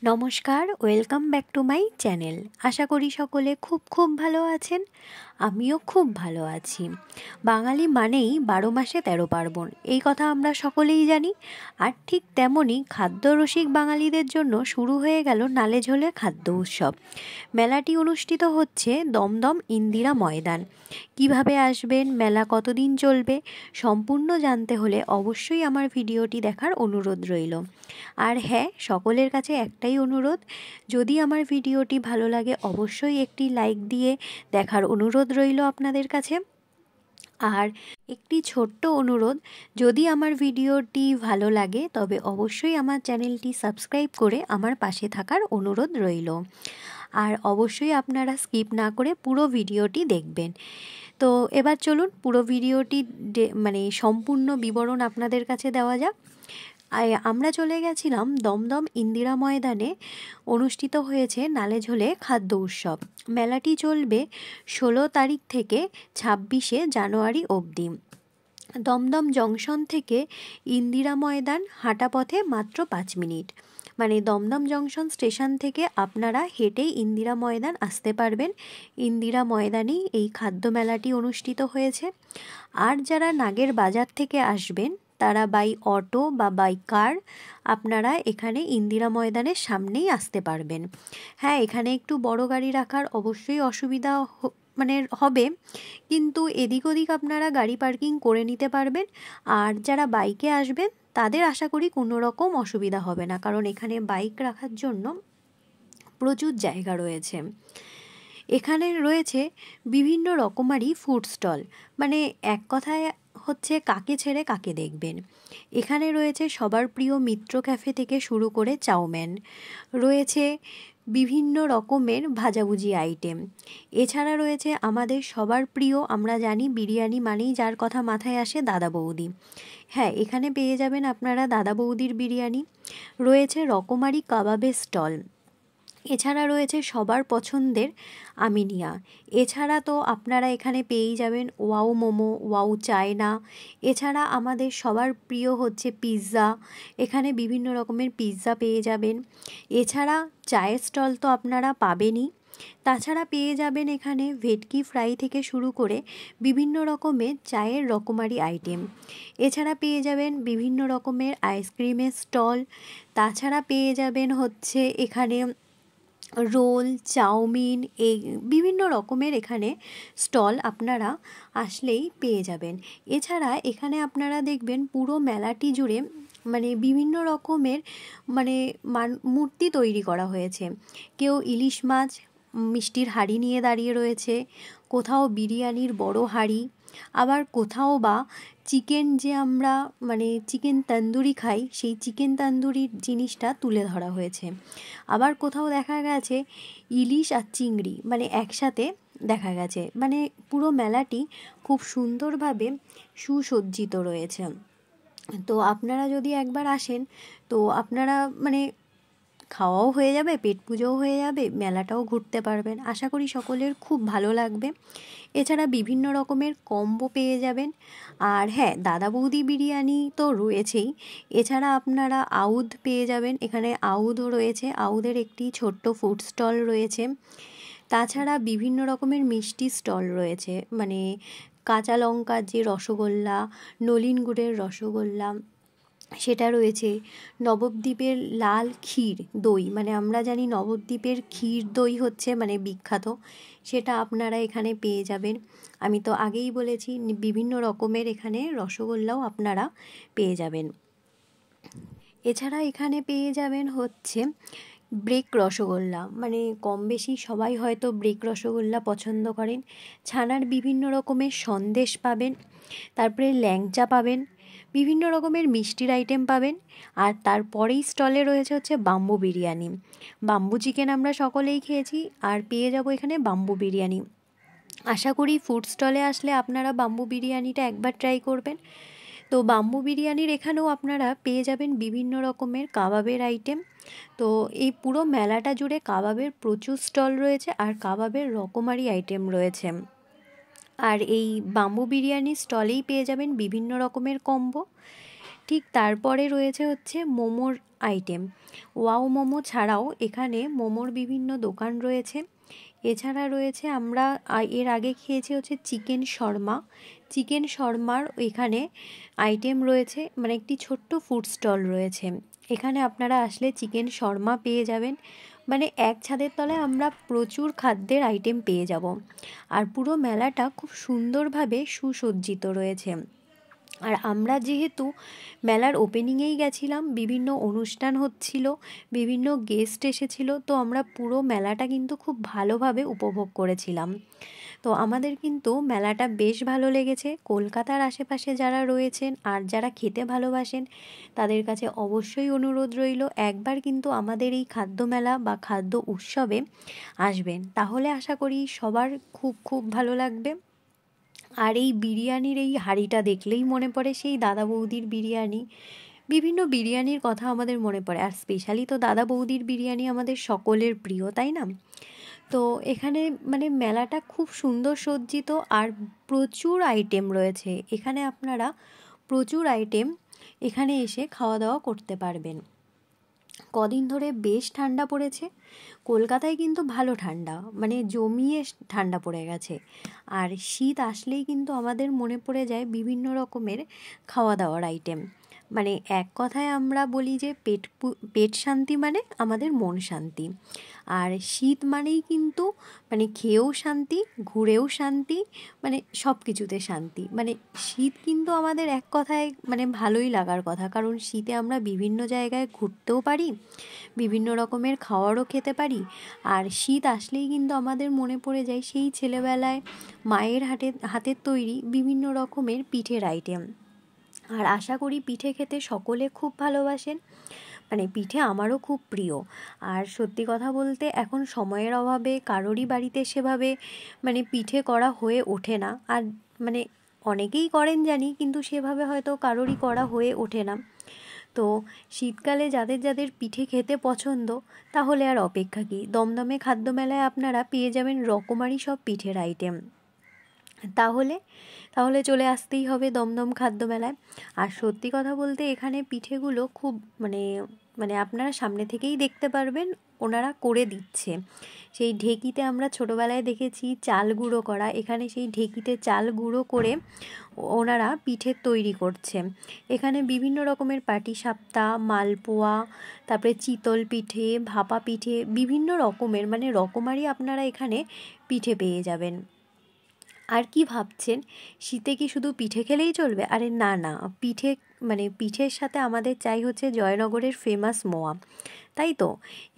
নমস্কার, welcome back to my channel. আশা করি সকলে খুব ভালো আছেন। আমিও খুব ভালো আছি। বাঙালি মানেই 12 মাসে 13 পার্বণ, এই কথা আমরা সকলেই জানি। আর ঠিক তেমনই খাদ্যরসিক বাঙালিদের জন্য শুরু হয়ে গেল নালেঝোলে খাদ্য উৎসব। মেলাটি অনুষ্ঠিত হচ্ছে দমদম ইন্দিরা ময়দান। কিভাবে আসবেন, মেলা কতদিন চলবে, সম্পূর্ণ জানতে হলে অবশ্যই আমার ভিডিওটি দেখার অনুরোধ রইল। আর হ্যাঁ, সকলের কাছে একটাই অনুরোধ, যদি আমার ভিডিওটি ভালো লাগে অবশ্যই একটি লাইক দিয়ে দেখার অনুরোধ রইল আপনাদের কাছে। আর একটি ছোট্ট অনুরোধ, যদি আমার ভিডিওটি ভালো লাগে তবে অবশ্যই আমার চ্যানেলটি সাবস্ক্রাইব করে আমার পাশে থাকার অনুরোধ রইল। আর অবশ্যই আপনারা স্কিপ না করে পুরো ভিডিওটি দেখবেন। তো এবার চলুন পুরো ভিডিওটি সম্পূর্ণ বিবরণ আপনাদের কাছে দেওয়া যাক। আমরা চলে গেছিলাম দমদম ইন্দিরা ময়দানে। অনুষ্ঠিত হয়েছে নালেঝোলে খাদ্য উৎসব। মেলাটি চলবে 16 তারিখ থেকে 26শে জানুয়ারি অবধি। দমদম জংশন থেকে ইন্দিরা ময়দান হাঁটা পথে মাত্র 5 মিনিট। দমদম জংশন স্টেশন থেকে আপনারা হেঁটেই ইন্দিরা ময়দান আসতে পারবেন। ইন্দিরা ময়দানেই এই খাদ্য মেলাটি অনুষ্ঠিত হয়েছে। আর যারা নাগের বাজার থেকে আসবেন তারা বাই অটো বা বাই কার আপনারা এখানে ইন্দিরা ময়দানের সামনেই আসতে পারবেন। হ্যাঁ, এখানে একটু বড় গাড়ি রাখার অবশ্যই অসুবিধা হবে, কিন্তু এদিক ওদিক আপনারা গাড়ি পার্কিং করে নিতে পারবেন। আর যারা বাইকে আসবেন তাদের আশা করি কোনো রকম অসুবিধা হবে না, কারণ এখানে বাইক রাখার জন্য প্রচুর জায়গা রয়েছে। এখানে রয়েছে বিভিন্ন রকমারি ফুড স্টল, এক কথায় হচ্ছে কাকে ছেড়ে কাকে দেখবেন। এখানে রয়েছে সবার প্রিয় মিত্র ক্যাফে থেকে শুরু করে চাউমিন, রয়েছে বিভিন্ন রকমের ভাজাভুজি আইটেম। এছাড়া রয়েছে আমাদের সবার প্রিয়, আমরা জানি বিরিয়ানি মানেই যার কথা মাথায় আসে দাদা বৌদি। হ্যাঁ, এখানে পেয়ে যাবেন আপনারা দাদা বৌদির বিরিয়ানি। রয়েছে রকমারি কাবাবের স্টল। এছাড়া রয়েছে সবার পছন্দের আমিনিয়া। এছাড়া তো আপনারা এখানে পেয়েই যাবেন ওয়াও মোমো, ওয়াও চায়না। এছাড়া আমাদের সবার প্রিয় হচ্ছে পিৎজা। এখানে বিভিন্ন রকমের পিৎজা পেয়ে যাবেন। এছাড়া চায়ের স্টল তো আপনারা পাবেনই। তাছাড়া পেয়ে যাবেন এখানে ভেটকি ফ্রাই থেকে শুরু করে বিভিন্ন রকমের চায়ের রকমারি আইটেম। এছাড়া পেয়ে যাবেন বিভিন্ন রকমের আইসক্রিমের স্টল। তাছাড়া পেয়ে যাবেন হচ্ছে এখানে রোল, চাউমিন, এই বিভিন্ন রকমের এখানে স্টল আপনারা আসলেই পেয়ে যাবেন। এছাড়া এখানে আপনারা দেখবেন পুরো মেলাটি জুড়ে বিভিন্ন রকমের মূর্তি তৈরি করা হয়েছে। কেউ ইলিশ মাছ মিষ্টির হাঁড়ি নিয়ে দাঁড়িয়ে রয়েছে, কোথাও বিরিয়ানির বড় হাঁড়ি, আবার কোথাও বা চিকেন, যে আমরা চিকেন তন্দুরি খাই সেই চিকেন তন্দুরির জিনিসটা তুলে ধরা হয়েছে। আবার কোথাও দেখা গেছে ইলিশ আর চিংড়ি একসাথে দেখা গেছে। পুরো মেলাটি খুব সুন্দরভাবে সুসজ্জিত রয়েছে। তো আপনারা যদি একবার আসেন তো আপনারা খাওয়াও হয়ে যাবে, পেট পুজোও হয়ে যাবে, মেলাটাও ঘুরতে পারবেন। আশা করি সকলের খুব ভালো লাগবে। এছাড়া বিভিন্ন রকমের কম্বো পেয়ে যাবেন। আর হ্যাঁ, দাদা বৌদি বিরিয়ানি তো রয়েছেই। এছাড়া আপনারা আউধ পেয়ে যাবেন, এখানে আউধও রয়েছে, আউধের একটি ছোট্ট ফুড স্টল রয়েছে। তাছাড়া বিভিন্ন রকমের মিষ্টি স্টল রয়েছে, কাঁচা লঙ্কার যে রসগোল্লা, নলিন গুড়ের রসগোল্লা সেটা রয়েছে। নবদ্বীপের লাল ক্ষীর দই, আমরা জানি নবদ্বীপের ক্ষীর দই হচ্ছে বিখ্যাত, সেটা আপনারা এখানে পেয়ে যাবেন। আমি তো আগেই বলেছি বিভিন্ন রকমের এখানে রসগোল্লাও আপনারা পেয়ে যাবেন। এছাড়া এখানে পেয়ে যাবেন হচ্ছে ব্রেক রসগোল্লা, কম বেশি সবাই হয়তো ব্রেক রসগোল্লা পছন্দ করেন। ছানার বিভিন্ন রকমের সন্দেশ পাবেন, তারপরে ল্যাংচা পাবেন, বিভিন্ন রকমের মিষ্টির আইটেম পাবেন। আর তারপরেই স্টলে রয়েছে হচ্ছে বাম্বু বিরিয়ানি। বাম্বু চিকেন আমরা সকলেই খেয়েছি, আর পেয়ে যাব এখানে বাম্বু বিরিয়ানি। আশা করি ফুড স্টলে আসলে আপনারা বাম্বু বিরিয়ানিটা একবার ট্রাই করবেন। তো বাম্বু বিরিয়ানির এখানেও আপনারা পেয়ে যাবেন বিভিন্ন রকমের কাবাবের আইটেম। তো এই পুরো মেলাটা জুড়ে কাবাবের প্রচুর স্টল রয়েছে আর কাবাবের রকমারি আইটেম রয়েছে। আর এই বাম্বু বিরিয়ানির স্টলেই পেয়ে যাবেন বিভিন্ন রকমের কম্বো। ঠিক তারপরে রয়েছে হচ্ছে মোমোর আইটেম। ওয়াও মোমো ছাড়াও এখানে মোমোর বিভিন্ন দোকান রয়েছে। এছাড়া রয়েছে আমরা এর আগে খেয়েছি হচ্ছে চিকেন শর্মা। চিকেন শর্মার এখানে আইটেম রয়েছে, মানে একটি ছোট্ট ফুড স্টল রয়েছে। এখানে আপনারা আসলে চিকেন শর্মা পেয়ে যাবেন, মানে এক ছাদের তলায় আমরা প্রচুর খাদ্যের আইটেম পেয়ে যাব। আর পুরো মেলাটা খুব সুন্দরভাবে সুসজ্জিত রয়েছে। আর আমরা যেহেতু মেলার ওপেনিংয়েই গেছিলাম, বিভিন্ন অনুষ্ঠান হচ্ছিল, বিভিন্ন গেস্ট এসেছিল, তো আমরা পুরো মেলাটা কিন্তু খুব ভালোভাবে উপভোগ করেছিলাম। তো আমাদের কিন্তু মেলাটা বেশ ভালো লেগেছে। কলকাতার আশেপাশে যারা রয়েছেন আর যারা খেতে ভালোবাসেন তাদের কাছে অবশ্যই অনুরোধ রইল একবার কিন্তু আমাদের এই খাদ্য মেলা বা খাদ্য উৎসবে আসবেন, তাহলে আশা করি সবার খুব খুব ভালো লাগবে। আর এই বিরিয়ানির এই হাঁড়িটা দেখলেই মনে পড়ে সেই দাদা বৌদির বিরিয়ানি। বিভিন্ন বিরিয়ানির কথা আমাদের মনে পড়ে, আর স্পেশালি তো দাদা বৌদির বিরিয়ানি আমাদের সকলের প্রিয়, তাই না? তো এখানে মানে মেলাটা খুব সুন্দর সজ্জিত আর প্রচুর আইটেম রয়েছে। এখানে আপনারা প্রচুর আইটেম এখানে এসে খাওয়া দাওয়া করতে পারবেন। কদিন ধরে বেশ ঠান্ডা পড়েছে, কলকাতায় কিন্তু ভালো ঠান্ডা, মানে জমিয়ে ঠান্ডা পড়ে গেছে। আর শীত আসলেই কিন্তু আমাদের মনে পড়ে যায় বিভিন্ন রকমের খাওয়া দাওয়ার আইটেম। মানে এক কথায় আমরা বলি যে পেট শান্তি মানে আমাদের মন শান্তি। আর শীত মানেই কিন্তু মানে খেয়েও শান্তি, ঘুরেও শান্তি, মানে সব কিছুতে শান্তি। মানে শীত কিন্তু আমাদের এক কথায় মানে ভালোই লাগার কথা, কারণ শীতে আমরা বিভিন্ন জায়গায় ঘুরতেও পারি, বিভিন্ন রকমের খাবারও খেতে পারি। আর শীত আসলেই কিন্তু আমাদের মনে পড়ে যায় সেই ছেলেবেলায় মায়ের হাতের তৈরি বিভিন্ন রকমের পিঠের আইটেম। আর আশা করি পিঠে খেতে সকলে খুব ভালোবাসেন, মানে পিঠে আমারও খুব প্রিয়। আর সত্যি কথা বলতে এখন সময়ের অভাবে কারোরই বাড়িতে সেভাবে মানে পিঠে করা হয়ে ওঠে না। আর মানে অনেকেই করেন জানি, কিন্তু সেভাবে হয়তো কারোরই করা হয়ে ওঠে না। তো শীতকালে যাদের যাদের পিঠে খেতে পছন্দ, তাহলে আর অপেক্ষা কী, দমদমে খাদ্য মেলায় আপনারা পেয়ে যাবেন রকমারি সব পিঠের আইটেম। তাহলে তাহলে চলে আসতেই হবে দমদম খাদ্য মেলায়। আর সত্যি কথা বলতে এখানে পিঠেগুলো খুব মানে মানে আপনারা সামনে থেকেই দেখতে পারবেন, ওনারা করে দিচ্ছে। সেই ঢেকিতে আমরা ছোটোবেলায় দেখেছি চাল গুঁড়ো করা, এখানে সেই ঢেকিতে চাল গুঁড়ো করে ওনারা পিঠে তৈরি করছে। এখানে বিভিন্ন রকমের পাটিসাপটা, মালপোয়া, তারপরে চিতল পিঠে, ভাপা পিঠে, বিভিন্ন রকমের মানে রকমারি আপনারা এখানে পিঠে পেয়ে যাবেন। আর কি ভাবছেন শীতে কি শুধু পিঠে খেলেই চলবে? আরে না না, পিঠে মানে পিঠের সাথে আমাদের চাই হচ্ছে জয়নগরের ফেমাস মোয়া, তাই তো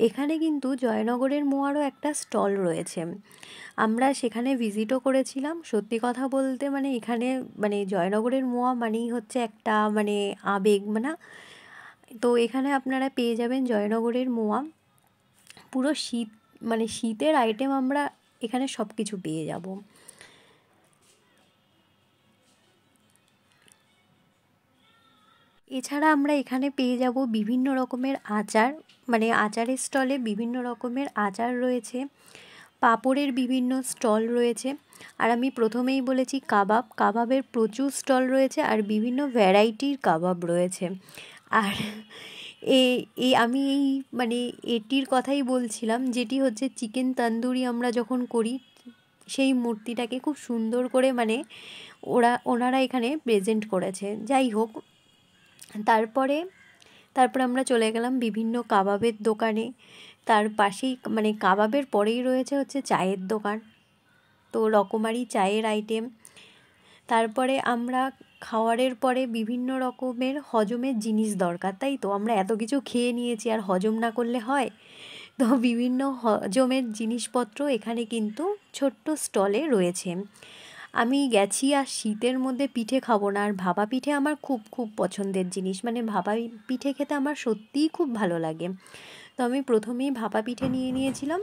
এখানে কিন্তু জয়নগরের মোয়ারও একটা স্টল রয়েছে। আমরা সেখানে ভিজিটও করেছিলাম। সত্যি কথা বলতে মানে এখানে মানে জয়নগরের মোয়া মানেই হচ্ছে একটা মানে আবেগ, মানে তো এখানে আপনারা পেয়ে যাবেন জয়নগরের মোয়া। পুরো শীত মানে শীতের আইটেম আমরা এখানে সব কিছু পেয়ে যাব। এছাড়া আমরা এখানে পেয়ে যাব বিভিন্ন রকমের আচার, মানে আচারের স্টলে বিভিন্ন রকমের আচার রয়েছে, পাঁপড়ের বিভিন্ন স্টল রয়েছে। আর আমি প্রথমেই বলেছি কাবাবের প্রচুর স্টল রয়েছে আর বিভিন্ন ভ্যারাইটির কাবাব রয়েছে। আর আমি এই মানে এটির কথাই বলছিলাম, যেটি হচ্ছে চিকেন তন্দুরি আমরা যখন করি, সেই মূর্তিটাকে খুব সুন্দর করে মানে ওনারা এখানে প্রেজেন্ট করেছে। যাই হোক, তারপরে আমরা চলে গেলাম বিভিন্ন কাবাবের দোকানে। তার পাশেই মানে কাবাবের পরেই রয়েছে হচ্ছে চায়ের দোকান, তো রকমারি চায়ের আইটেম। তারপরে আমরা খাওয়ারের পরে বিভিন্ন রকমের হজমের জিনিস দরকার, তাই তো আমরা এত কিছু খেয়ে নিয়েছি আর হজম না করলে হয়? তো বিভিন্ন হজমের জিনিসপত্র এখানে কিন্তু ছোট্ট স্টলে রয়েছে। আমি গেছি আর শীতের মধ্যে পিঠে খাবো না, আর ভাপা পিঠে আমার খুব খুব পছন্দের জিনিস, মানে ভাপা পিঠে খেতে আমার সত্যিই খুব ভালো লাগে। তো আমি প্রথমেই ভাপা পিঠে নিয়ে নিয়েছিলাম।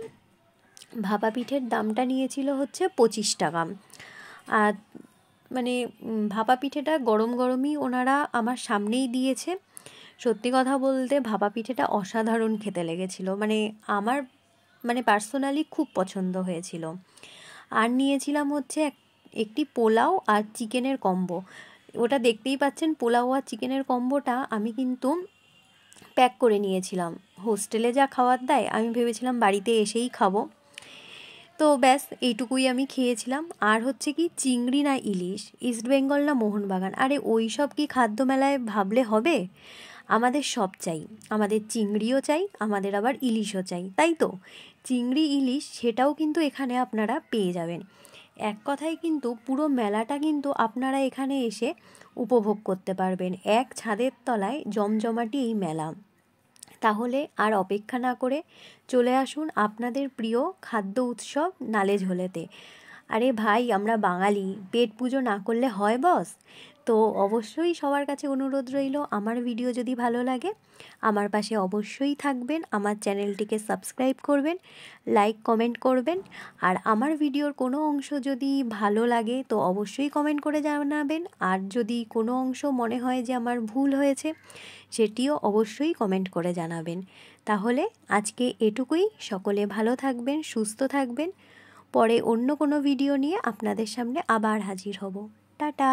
ভাপা পিঠের দামটা নিয়েছিল হচ্ছে 25 টাকা। আর মানে ভাপা পিঠেটা গরম গরমই ওনারা আমার সামনেই দিয়েছে। সত্যি কথা বলতে ভাপা পিঠেটা অসাধারণ খেতে লেগেছিলো, মানে আমার মানে পার্সোনালি খুব পছন্দ হয়েছিল। আর নিয়েছিলাম হচ্ছে একটি পোলাও আর চিকেনের কম্বো। ওটা দেখতেই পাচ্ছেন, পোলাও আর চিকেনের কম্বোটা আমি কিন্তু প্যাক করে নিয়েছিলাম। হোস্টেলে যা খাবার দেয় আমি ভেবেছিলাম বাড়িতে এসেই খাবো। তো ব্যাস এইটুকুই আমি খেয়েছিলাম। আর হচ্ছে কি, চিংড়ি না ইলিশ, ইস্টবেঙ্গল না মোহনবাগান, আরে ওই সব কি খাদ্য মেলায় ভাবলে হবে? আমাদের সব চাই, আমাদের চিংড়িও চাই, আমাদের আবার ইলিশও চাই, তাই তো? চিংড়ি ইলিশ সেটাও কিন্তু এখানে আপনারা পেয়ে যাবেন। এক কথায় কিন্তু পুরো মেলাটা কিন্তু আপনারা এখানে এসে উপভোগ করতে পারবেন। এক ছাদের তলায় জমজমাটি এই মেলা। তাহলে আর অপেক্ষা না করে চলে আসুন আপনাদের প্রিয় খাদ্য উৎসব নালে ঝোলেতে। আরে ভাই, আমরা বাঙালি, পেট পুজো না করলে হয় বস? তো অবশ্যই সবার কাছে অনুরোধ রইল, আমার ভিডিও যদি ভালো লাগে আমার পাশে অবশ্যই থাকবেন, আমার চ্যানেলটিকে সাবস্ক্রাইব করবেন, লাইক কমেন্ট করবেন। আর আমার ভিডিওর কোনো অংশ যদি ভালো লাগে তো অবশ্যই কমেন্ট করে জানাবেন। আর যদি কোনো অংশ মনে হয় যে আমার ভুল হয়েছে সেটিও অবশ্যই কমেন্ট করে জানাবেন। তাহলে আজকে এটুকুই। সকলে ভালো থাকবেন, সুস্থ থাকবেন। পরে অন্য কোনো ভিডিও নিয়ে আপনাদের সামনে আবার হাজির হব। টাটা।